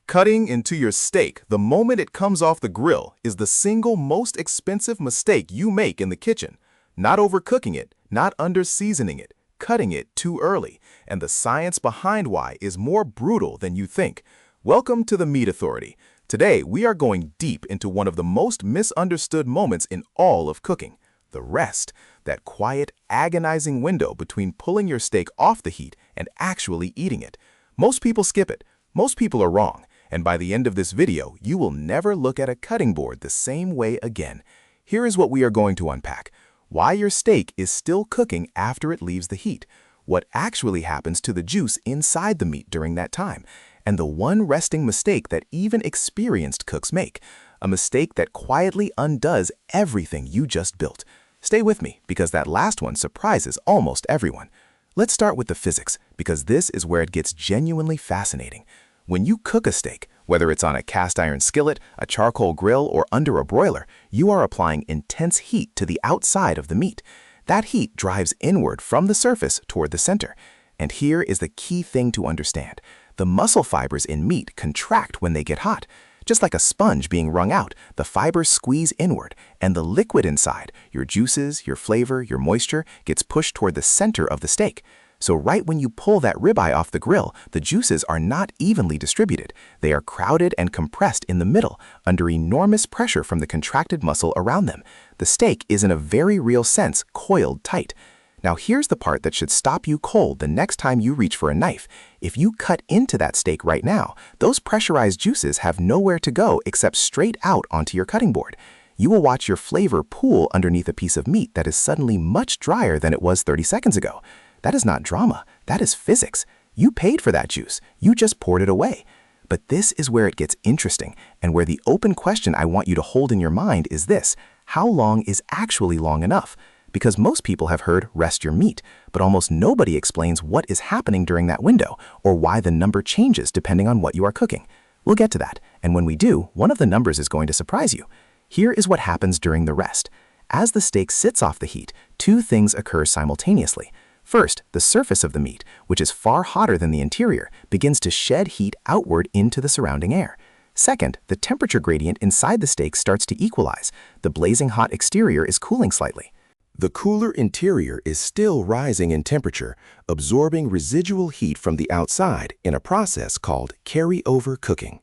Cutting into your steak the moment it comes off the grill is the single most expensive mistake you make in the kitchen. Not overcooking it, not under-seasoning it, cutting it too early, and the science behind why is more brutal than you think. Welcome to the Meat Authority. Today, we are going deep into one of the most misunderstood moments in all of cooking, the rest, that quiet, agonizing window between pulling your steak off the heat and actually eating it. Most people skip it. Most people are wrong. And by the end of this video, you will never look at a cutting board the same way again. Here is what we are going to unpack. Why your steak is still cooking after it leaves the heat. What actually happens to the juice inside the meat during that time. And the one resting mistake that even experienced cooks make. A mistake that quietly undoes everything you just built. Stay with me, because that last one surprises almost everyone. Let's start with the physics, because this is where it gets genuinely fascinating. When you cook a steak, whether it's on a cast iron skillet, a charcoal grill, or under a broiler, you are applying intense heat to the outside of the meat. That heat drives inward from the surface toward the center. And here is the key thing to understand. The muscle fibers in meat contract when they get hot. Just like a sponge being wrung out, the fibers squeeze inward, and the liquid inside, your juices, your flavor, your moisture, gets pushed toward the center of the steak. So right when you pull that ribeye off the grill, the juices are not evenly distributed. They are crowded and compressed in the middle, under enormous pressure from the contracted muscle around them. The steak is in a very real sense coiled tight. Now here's the part that should stop you cold the next time you reach for a knife. If you cut into that steak right now, those pressurized juices have nowhere to go except straight out onto your cutting board. You will watch your flavor pool underneath a piece of meat that is suddenly much drier than it was 30 seconds ago. That is not drama, that is physics. You paid for that juice, you just poured it away. But this is where it gets interesting, and where the open question I want you to hold in your mind is this: how long is actually long enough? Because most people have heard rest your meat, but almost nobody explains what is happening during that window, or why the number changes depending on what you are cooking. We'll get to that, and when we do, one of the numbers is going to surprise you. Here is what happens during the rest. As the steak sits off the heat, two things occur simultaneously. First, the surface of the meat, which is far hotter than the interior, begins to shed heat outward into the surrounding air. Second, the temperature gradient inside the steak starts to equalize. The blazing hot exterior is cooling slightly. The cooler interior is still rising in temperature, absorbing residual heat from the outside in a process called carryover cooking.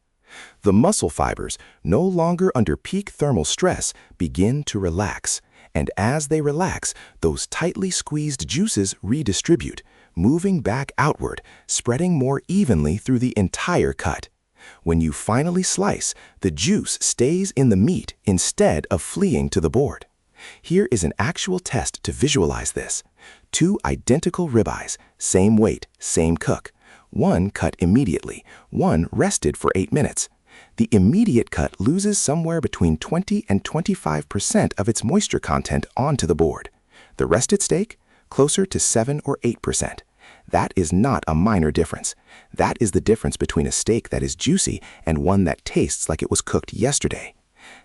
The muscle fibers, no longer under peak thermal stress, begin to relax. And as they relax, those tightly squeezed juices redistribute, moving back outward, spreading more evenly through the entire cut. When you finally slice, the juice stays in the meat instead of fleeing to the board. Here is an actual test to visualize this. Two identical ribeyes, same weight, same cook. One cut immediately, one rested for 8 minutes. The immediate cut loses somewhere between 20 and 25% of its moisture content onto the board. The rested steak, closer to 7 or 8%. That is not a minor difference. That is the difference between a steak that is juicy and one that tastes like it was cooked yesterday.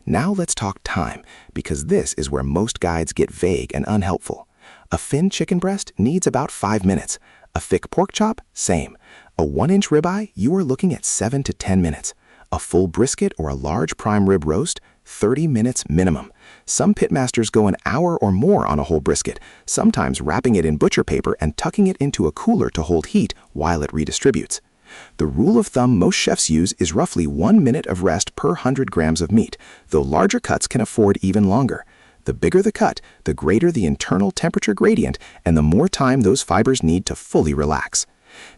Now let's talk time, because this is where most guides get vague and unhelpful. A thin chicken breast needs about 5 minutes. A thick pork chop, same. A 1-inch ribeye, you are looking at 7 to 10 minutes. A full brisket or a large prime rib roast, 30 minutes minimum. Some pitmasters go an hour or more on a whole brisket, sometimes wrapping it in butcher paper and tucking it into a cooler to hold heat while it redistributes. The rule of thumb most chefs use is roughly 1 minute of rest per 100 grams of meat, though larger cuts can afford even longer. The bigger the cut, the greater the internal temperature gradient, and the more time those fibers need to fully relax.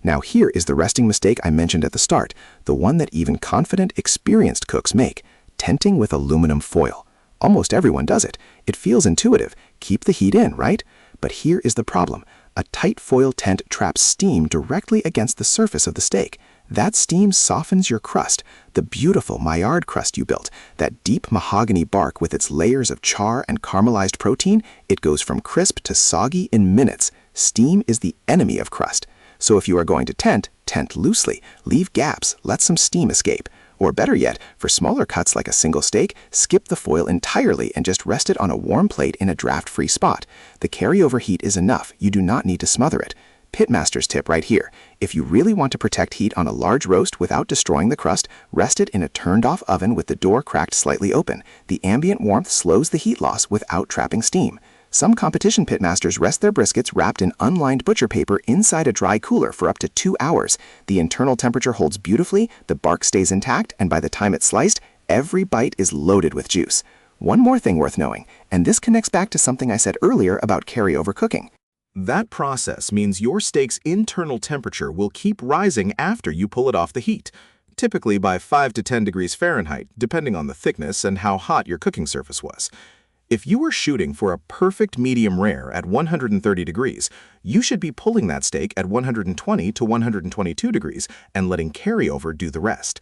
Now here is the resting mistake I mentioned at the start, the one that even confident, experienced cooks make: tenting with aluminum foil. Almost everyone does it. It feels intuitive. Keep the heat in, right? But here is the problem. A tight foil tent traps steam directly against the surface of the steak. That steam softens your crust, the beautiful Maillard crust you built, that deep mahogany bark with its layers of char and caramelized protein. It goes from crisp to soggy in minutes. Steam is the enemy of crust. So if you are going to tent loosely, leave gaps, let some steam escape. Or better yet, for smaller cuts like a single steak, skip the foil entirely and just rest it on a warm plate in a draft-free spot. The carryover heat is enough, you do not need to smother it. Pitmaster's tip right here. If you really want to protect heat on a large roast without destroying the crust, rest it in a turned-off oven with the door cracked slightly open. The ambient warmth slows the heat loss without trapping steam. Some competition pitmasters rest their briskets wrapped in unlined butcher paper inside a dry cooler for up to 2 hours. The internal temperature holds beautifully, the bark stays intact, and by the time it's sliced, every bite is loaded with juice. One more thing worth knowing, and this connects back to something I said earlier about carryover cooking. That process means your steak's internal temperature will keep rising after you pull it off the heat, typically by 5 to 10 degrees Fahrenheit, depending on the thickness and how hot your cooking surface was. If you were shooting for a perfect medium rare at 130 degrees, you should be pulling that steak at 120 to 122 degrees and letting carryover do the rest.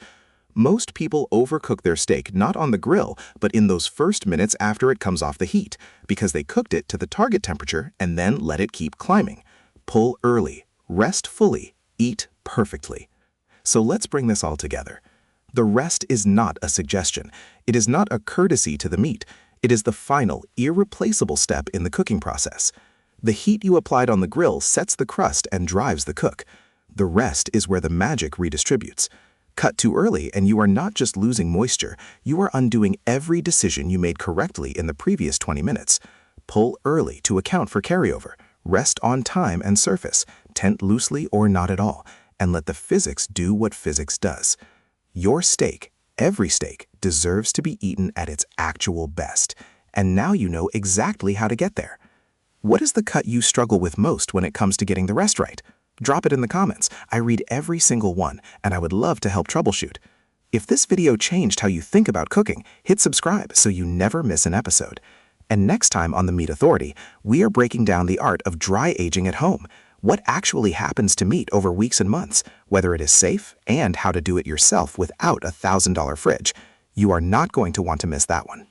Most people overcook their steak not on the grill, but in those first minutes after it comes off the heat, because they cooked it to the target temperature and then let it keep climbing. Pull early, rest fully, eat perfectly. So let's bring this all together. The rest is not a suggestion. It is not a courtesy to the meat. It is the final, irreplaceable step in the cooking process. The heat you applied on the grill sets the crust and drives the cook. The rest is where the magic redistributes. Cut too early and you are not just losing moisture, you are undoing every decision you made correctly in the previous 20 minutes. Pull early to account for carryover. Rest on time and surface, tent loosely or not at all, and let the physics do what physics does. Your steak, every steak, deserves to be eaten at its actual best, and now you know exactly how to get there. What is the cut you struggle with most when it comes to getting the rest right? Drop it in the comments. I read every single one, and I would love to help troubleshoot. If this video changed how you think about cooking, hit subscribe so you never miss an episode. And next time on The Meat Authority, we are breaking down the art of dry aging at home. What actually happens to meat over weeks and months, whether it is safe, and how to do it yourself without a $1,000 fridge. You are not going to want to miss that one.